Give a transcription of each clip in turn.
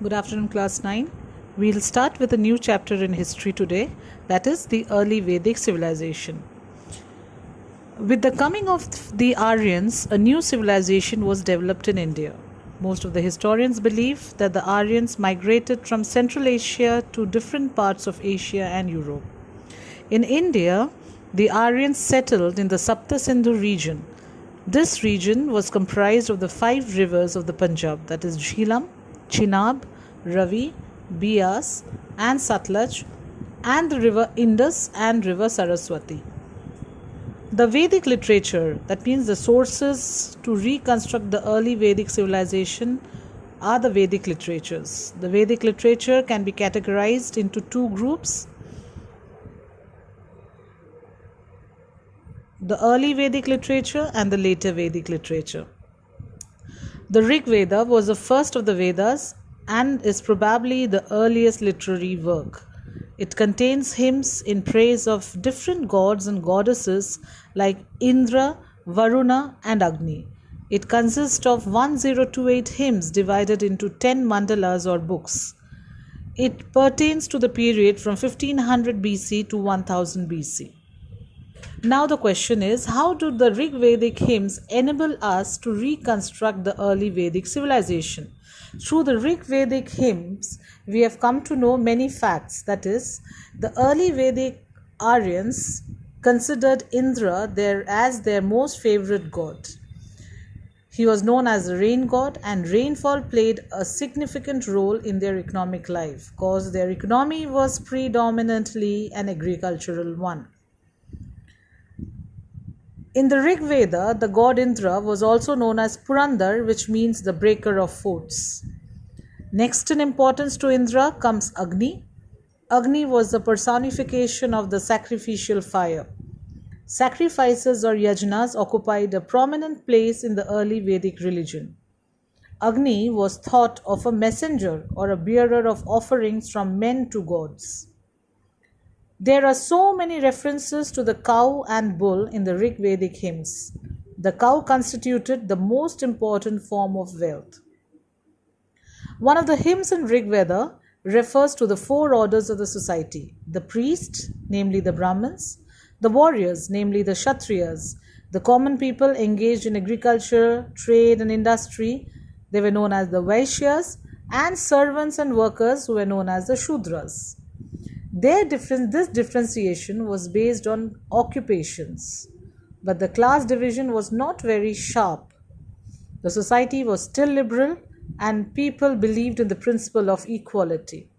Good afternoon, class 9. We'll start with a new chapter in history today, that is the early Vedic civilization. With the coming of the Aryans, a new civilization was developed in India. Most of the historians believe that the Aryans migrated from Central Asia to different parts of Asia and Europe. In India, the Aryans settled in the Sapta Sindhu region. This region was comprised of the 5 rivers of the Punjab, that is Jhelum, Chenab, Ravi, Beas, and Satluj, and the river Indus and river Saraswati. The Vedic literature, that means the sources to reconstruct the early Vedic civilization, are the Vedic literatures. The Vedic literature can be categorized into 2 groups: the early Vedic literature and the later Vedic literature. The Rig Veda was the first of the Vedas and is probably the earliest literary work. It contains hymns in praise of different gods and goddesses like Indra, Varuna, and Agni. It consists of 1028 hymns divided into 10 mandalas or books. It pertains to the period from 1500 BC to 1000 BC. Now the question is, how do the Rig Vedic hymns enable us to reconstruct the early Vedic civilization? Through the Rig Vedic hymns, we have come to know many facts. That is, the early Vedic Aryans considered Indra as their most favorite god. He was known as the rain god, and rainfall played a significant role in their economic life because their economy was predominantly an agricultural one. In the Rig Veda, the god Indra was also known as Purandar, which means the breaker of forts. Next in importance to Indra comes Agni. Agni was the personification of the sacrificial fire. Sacrifices or yajnas occupied a prominent place in the early Vedic religion. Agni was thought of a messenger or a bearer of offerings from men to gods. There are so many references to the cow and bull in the Rig Vedic hymns. The cow constituted the most important form of wealth. One of the hymns in Rig Veda refers to the 4 orders of the society: the priests, namely the Brahmins, the warriors, namely the Kshatriyas, the common people engaged in agriculture, trade, and industry, they were known as the Vaishyas, and servants and workers who were known as the Shudras. This differentiation was based on occupations, but the class division was not very sharp. The society was still liberal and people believed in the principle of equality.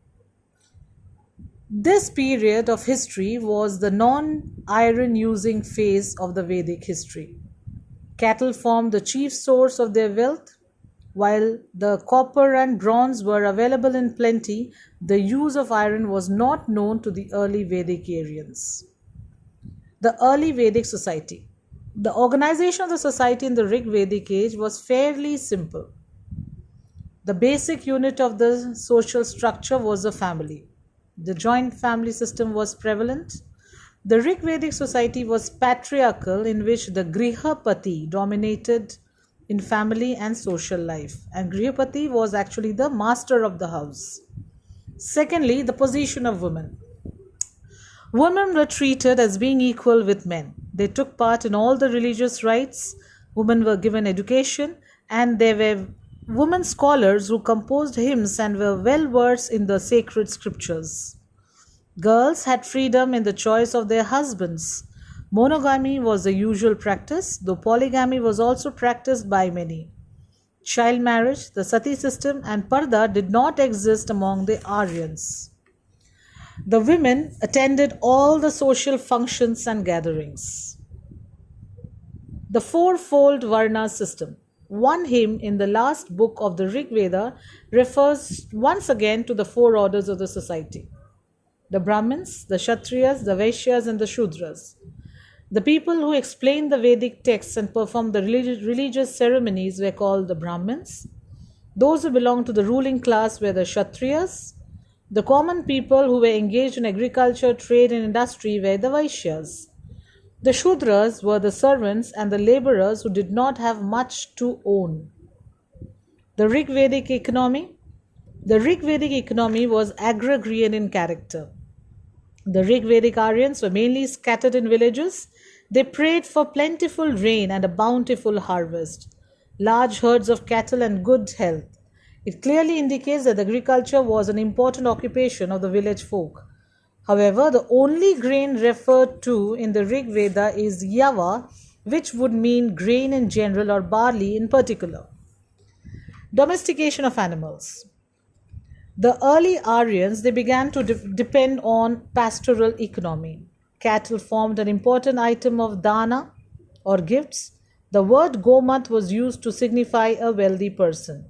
This period of history was the non-iron using phase of the Vedic history. Cattle formed the chief source of their wealth. While the copper and bronze were available in plenty, the use of iron was not known to the early Vedic Aryans. The early Vedic society. The organization of the society in the Rig Vedic age was fairly simple. The basic unit of the social structure was the family. The joint family system was prevalent. The Rig Vedic society was patriarchal, in which the Grihapati dominated in family and social life, and Grihapati was actually the master of the house. Secondly, the position of women. Women were treated as being equal with men. They took part in all the religious rites. Women were given education, and there were women scholars who composed hymns and were well versed in the sacred scriptures. Girls had freedom in the choice of their husbands. Monogamy was the usual practice, though polygamy was also practiced by many. Child marriage, the sati system, and parda did not exist among the Aryans. The women attended all the social functions and gatherings. The 4-fold Varna system. One hymn in the last book of the Rig Veda refers once again to the 4 orders of the society: the Brahmins, the Kshatriyas, the Vaishyas, and the Shudras. The people who explained the Vedic texts and performed the religious ceremonies were called the Brahmins. Those who belonged to the ruling class were the Kshatriyas. The common people who were engaged in agriculture, trade, and industry were the Vaishyas. The Shudras were the servants and the laborers who did not have much to own. The Rig Vedic economy. The Rig Vedic economy was agrarian in character. The Rig Vedic Aryans were mainly scattered in villages. They prayed for plentiful rain and a bountiful harvest, large herds of cattle, and good health. It clearly indicates that agriculture was an important occupation of the village folk. However, the only grain referred to in the Rig Veda is yava, which would mean grain in general or barley in particular. Domestication of animals. The early Aryans they began to depend on pastoral economy. Cattle formed an important item of dana or gifts. The word gomat was used to signify a wealthy person.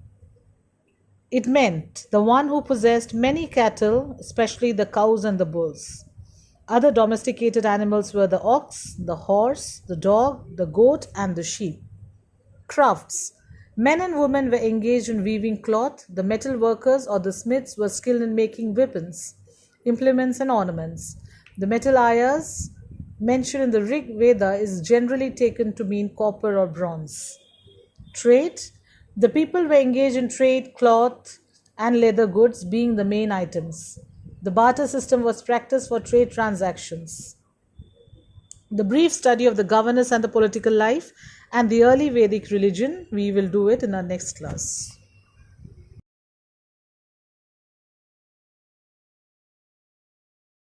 It meant the one who possessed many cattle, especially the cows and the bulls. Other domesticated animals were the ox, the horse, the dog, the goat, and the sheep. Crafts. Men and women were engaged in weaving cloth. The metal workers or the smiths were skilled in making weapons, implements, and ornaments. The metal ayahs mentioned in the Rig Veda is generally taken to mean copper or bronze. Trade. The people were engaged in trade, cloth, and leather goods being the main items. The barter system was practiced for trade transactions. The brief study of the governance and the political life and the early Vedic religion, we will do it in our next class.